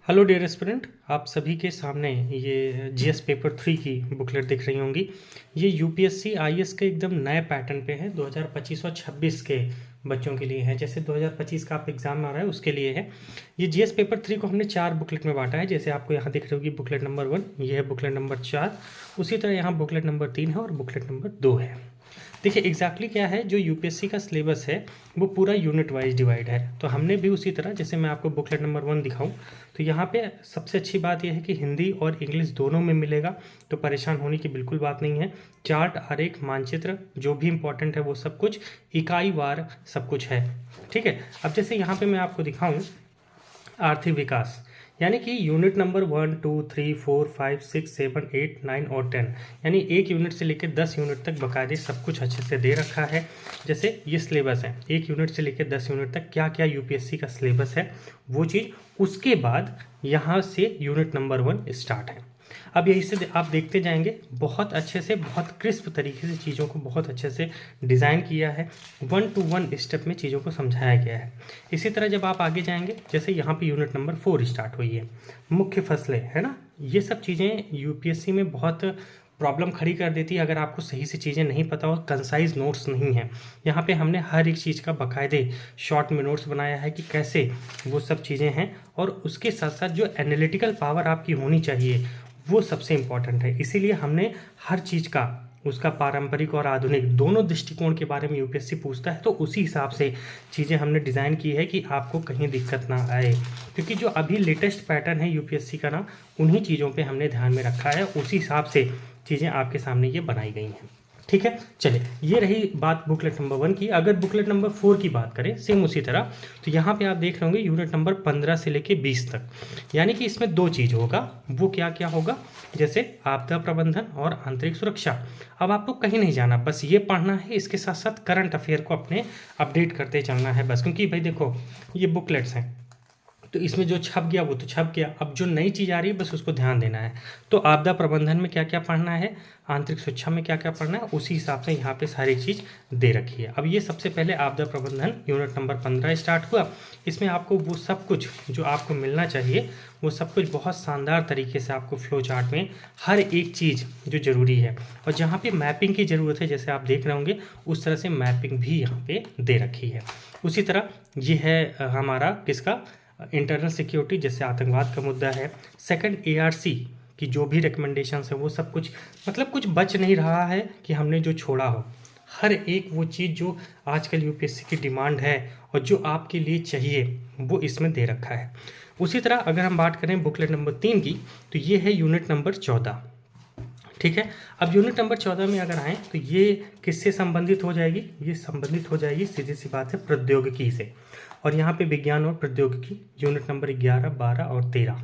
Hello dear aspirant, आप सभी के सामने ये जीएस पेपर 3 की बुकलेट दिख रही होंगी। ये यूपीएससी आईएएस के एकदम नए पैटर्न पे है। 2025 और 26 के बच्चों के लिए है। जैसे 2025 का आप एग्जाम आ रहा है उसके लिए है। ये जीएस पेपर 3 को हमने 4 बुकलेट में बांटा है। जैसे आपको यहाँ दिख रही होगी बुकलेट नंबर 1, ये है बुकलेट नंबर 4। उसी तरह यहाँ बुकलेट नंबर 3 है और बुकलेट नंबर 2 है। देखिए एग्जैक्टली क्या है, जो यूपीएससी का सिलेबस है वो पूरा यूनिट वाइज डिवाइड है। तो हमने भी उसी तरह, जैसे मैं आपको बुकलेट नंबर 1 दिखाऊं तो यहाँ पे सबसे अच्छी बात यह है कि हिंदी और इंग्लिश दोनों में मिलेगा, तो परेशान होने की बिल्कुल बात नहीं है। चार्ट, आरेख, मानचित्र जो भी इंपॉर्टेंट है वो सब कुछ इकाई वार सब कुछ है। ठीक है। अब जैसे यहाँ पे मैं आपको दिखाऊं आर्थिक विकास, यानी कि यूनिट नंबर 1, 2, 3, 4, 5, 6, 7, 8, 9 और 10, यानी एक यूनिट से लेकर 10 यूनिट तक बाकायदे सब कुछ अच्छे से दे रखा है। जैसे ये सिलेबस है, एक यूनिट से लेकर 10 यूनिट तक क्या क्या यूपीएससी का सिलेबस है वो चीज़। उसके बाद यहाँ से यूनिट नंबर 1 स्टार्ट है। अब यही से आप देखते जाएंगे, बहुत अच्छे से, बहुत क्रिस्प तरीके से चीज़ों को बहुत अच्छे से डिज़ाइन किया है। 1 to 1 स्टेप में चीज़ों को समझाया गया है। इसी तरह जब आप आगे जाएंगे, जैसे यहाँ पे यूनिट नंबर 4 स्टार्ट हुई है, मुख्य फसलें, है ना। ये सब चीज़ें यूपीएससी में बहुत प्रॉब्लम खड़ी कर देती है अगर आपको सही से चीज़ें नहीं पता हो, कंसाइज नोट्स नहीं है। यहाँ पे हमने हर एक चीज़ का बाकायदे शॉर्ट में नोट्स बनाया है कि कैसे वो सब चीज़ें हैं, और उसके साथ साथ जो एनालिटिकल पावर आपकी होनी चाहिए वो सबसे इम्पॉर्टेंट है। इसीलिए हमने हर चीज़ का, उसका पारंपरिक और आधुनिक दोनों दृष्टिकोण के बारे में यूपीएससी पूछता है, तो उसी हिसाब से चीज़ें हमने डिज़ाइन की है कि आपको कहीं दिक्कत ना आए। क्योंकि जो अभी लेटेस्ट पैटर्न है यूपीएससी का ना, उन्हीं चीज़ों पे हमने ध्यान में रखा है, उसी हिसाब से चीज़ें आपके सामने ये बनाई गई हैं। ठीक है। चलिए, ये रही बात बुकलेट नंबर 1 की। अगर बुकलेट नंबर 4 की बात करें सेम उसी तरह, तो यहाँ पे आप देख रहे होंगे यूनिट नंबर 15 से लेके 20 तक, यानी कि इसमें 2 चीज़ होगा। वो क्या क्या होगा, जैसे आपदा प्रबंधन और आंतरिक सुरक्षा। अब आपको कहीं नहीं जाना, बस ये पढ़ना है, इसके साथ साथ करंट अफेयर को अपने अपडेट करते चलना है बस। क्योंकि भाई देखो, ये बुकलेट्स हैं तो इसमें जो छप गया वो तो छप गया, अब जो नई चीज़ आ रही है बस उसको ध्यान देना है। तो आपदा प्रबंधन में क्या क्या पढ़ना है, आंतरिक सुरक्षा में क्या क्या पढ़ना है, उसी हिसाब से यहाँ पे सारी चीज़ दे रखी है। अब ये सबसे पहले आपदा प्रबंधन यूनिट नंबर 15 स्टार्ट हुआ। इसमें आपको वो सब कुछ जो आपको मिलना चाहिए वो सब कुछ बहुत शानदार तरीके से आपको फ्लो चार्ट में हर एक चीज़ जो ज़रूरी है, और जहाँ पे मैपिंग की ज़रूरत है, जैसे आप देख रहे होंगे उस तरह से मैपिंग भी यहाँ पे दे रखी है। उसी तरह ये है हमारा किसका, इंटरनल सिक्योरिटी, जैसे आतंकवाद का मुद्दा है। सेकंड, एआरसी की जो भी रिकमेंडेशंस है वो सब कुछ, मतलब कुछ बच नहीं रहा है कि हमने जो छोड़ा हो। हर एक वो चीज़ जो आजकल यूपीएससी की डिमांड है और जो आपके लिए चाहिए वो इसमें दे रखा है। उसी तरह अगर हम बात करें बुकलेट नंबर 3 की, तो ये है यूनिट नंबर 14। ठीक है। अब यूनिट नंबर 14 में अगर आएँ तो ये किससे संबंधित हो जाएगी, ये संबंधित हो जाएगी, सीधी सी बात है, प्रौद्योगिकी से। और यहाँ पे विज्ञान और प्रौद्योगिकी यूनिट नंबर 11, 12 और 13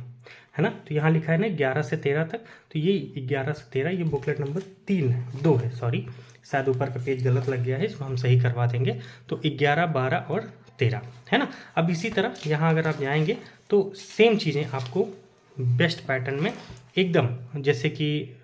है ना। तो यहाँ लिखा है ना 11 से 13 तक, तो ये 11 से 13 ये बुकलेट नंबर 3 है, 2 है, सॉरी, शायद ऊपर का पेज गलत लग गया है, इसको हम सही करवा देंगे। तो 11, 12 और 13 है ना। अब इसी तरह यहाँ अगर आप जाएंगे तो सेम चीज़ें आपको बेस्ट पैटर्न में एकदम, जैसे कि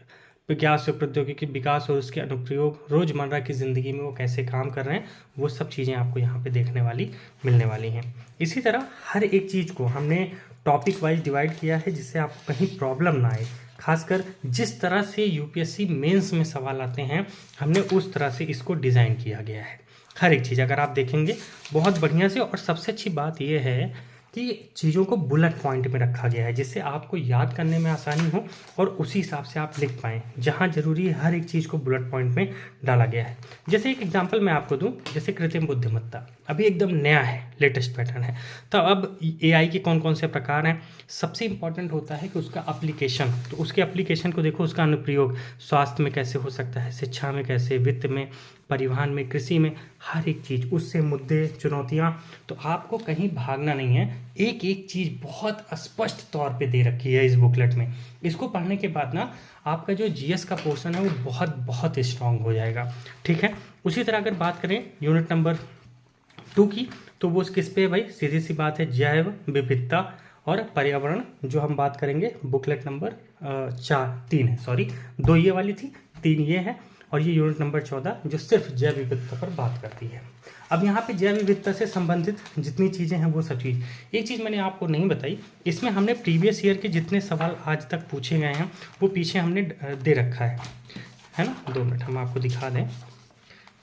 विकास और प्रौद्योगिकी विकास और उसके अनुप्रयोग रोज़मर्रा की ज़िंदगी में वो कैसे काम कर रहे हैं, वो सब चीज़ें आपको यहाँ पे देखने वाली मिलने वाली हैं। इसी तरह हर एक चीज़ को हमने टॉपिक वाइज डिवाइड किया है, जिससे आपको कहीं प्रॉब्लम ना आए। खासकर जिस तरह से यूपीएससी मेंस में सवाल आते हैं, हमने उस तरह से इसको डिज़ाइन किया गया है। हर एक चीज़ अगर आप देखेंगे बहुत बढ़िया से, और सबसे अच्छी बात यह है कि चीज़ों को बुलेट पॉइंट में रखा गया है, जिससे आपको याद करने में आसानी हो और उसी हिसाब से आप लिख पाएँ। जहाँ जरूरी है हर एक चीज़ को बुलेट पॉइंट में डाला गया है। जैसे एक एग्जांपल मैं आपको दूं, जैसे कृत्रिम बुद्धिमत्ता अभी एकदम नया है, लेटेस्ट पैटर्न है। तो अब एआई के कौन कौन से प्रकार हैं, सबसे इंपॉर्टेंट होता है कि उसका एप्लीकेशन, तो उसके एप्लीकेशन को देखो, उसका अनुप्रयोग स्वास्थ्य में कैसे हो सकता है, शिक्षा में कैसे, वित्त में, परिवहन में, कृषि में, हर एक चीज़, उससे मुद्दे, चुनौतियाँ। तो आपको कहीं भागना नहीं है, एक एक चीज़ बहुत स्पष्ट तौर पे दे रखी है इस बुकलेट में। इसको पढ़ने के बाद ना आपका जो जीएस का पोर्शन है वो बहुत बहुत स्ट्रांग हो जाएगा। ठीक है। उसी तरह अगर बात करें यूनिट नंबर 2 की, तो वो किस पे है भाई, सीधी सी बात है, जैव विविधता और पर्यावरण। जो हम बात करेंगे बुकलेट नंबर 3 है, सॉरी 2 ये वाली थी, 3 ये है। और ये यूनिट नंबर 14 जो सिर्फ जैव विविधता पर बात करती है। अब यहाँ पे जैव विविधता से संबंधित जितनी चीज़ें हैं वो सब चीज़, एक चीज़ मैंने आपको नहीं बताई, इसमें हमने प्रीवियस ईयर के जितने सवाल आज तक पूछे गए हैं वो पीछे हमने दे रखा है ना। 2 मिनट हम आपको दिखा दें।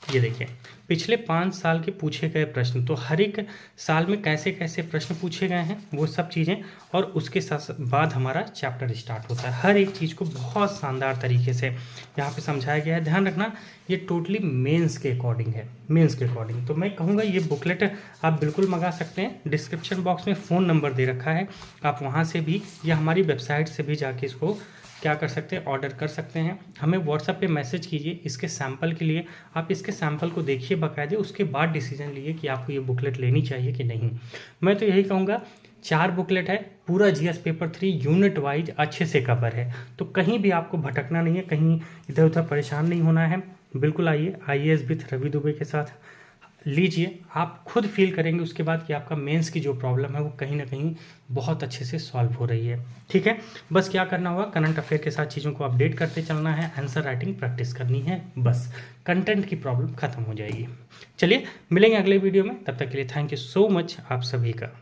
ये देखिए पिछले 5 साल के पूछे गए प्रश्न, तो हर एक साल में कैसे कैसे प्रश्न पूछे गए हैं वो सब चीज़ें, और उसके साथ बाद हमारा चैप्टर स्टार्ट होता है। हर एक चीज़ को बहुत शानदार तरीके से यहाँ पे समझाया गया है। ध्यान रखना ये टोटली मेंस के अकॉर्डिंग है, मेंस के अकॉर्डिंग। तो मैं कहूँगा ये बुकलेट आप बिल्कुल मंगा सकते हैं। डिस्क्रिप्शन बॉक्स में फ़ोन नंबर दे रखा है, आप वहाँ से भी या हमारी वेबसाइट से भी जाके इसको क्या कर सकते हैं, ऑर्डर कर सकते हैं। हमें व्हाट्सएप पे मैसेज कीजिए इसके सैंपल के लिए, आप इसके सैंपल को देखिए बाकायदे, उसके बाद डिसीजन लीजिए कि आपको ये बुकलेट लेनी चाहिए कि नहीं। मैं तो यही कहूँगा 4 बुकलेट है, पूरा जीएस पेपर 3 यूनिट वाइज अच्छे से कवर है, तो कहीं भी आपको भटकना नहीं है, कहीं इधर उधर परेशान नहीं होना है। बिल्कुल आइए आईएएस विद रवि दुबे के साथ लीजिए, आप खुद फील करेंगे उसके बाद कि आपका मेंस की जो प्रॉब्लम है वो कहीं ना कहीं बहुत अच्छे से सॉल्व हो रही है। ठीक है, बस क्या करना होगा, करंट अफेयर के साथ चीज़ों को अपडेट करते चलना है, आंसर राइटिंग प्रैक्टिस करनी है, बस कंटेंट की प्रॉब्लम खत्म हो जाएगी। चलिए मिलेंगे अगले वीडियो में, तब तक के लिए थैंक यू सो मच आप सभी का।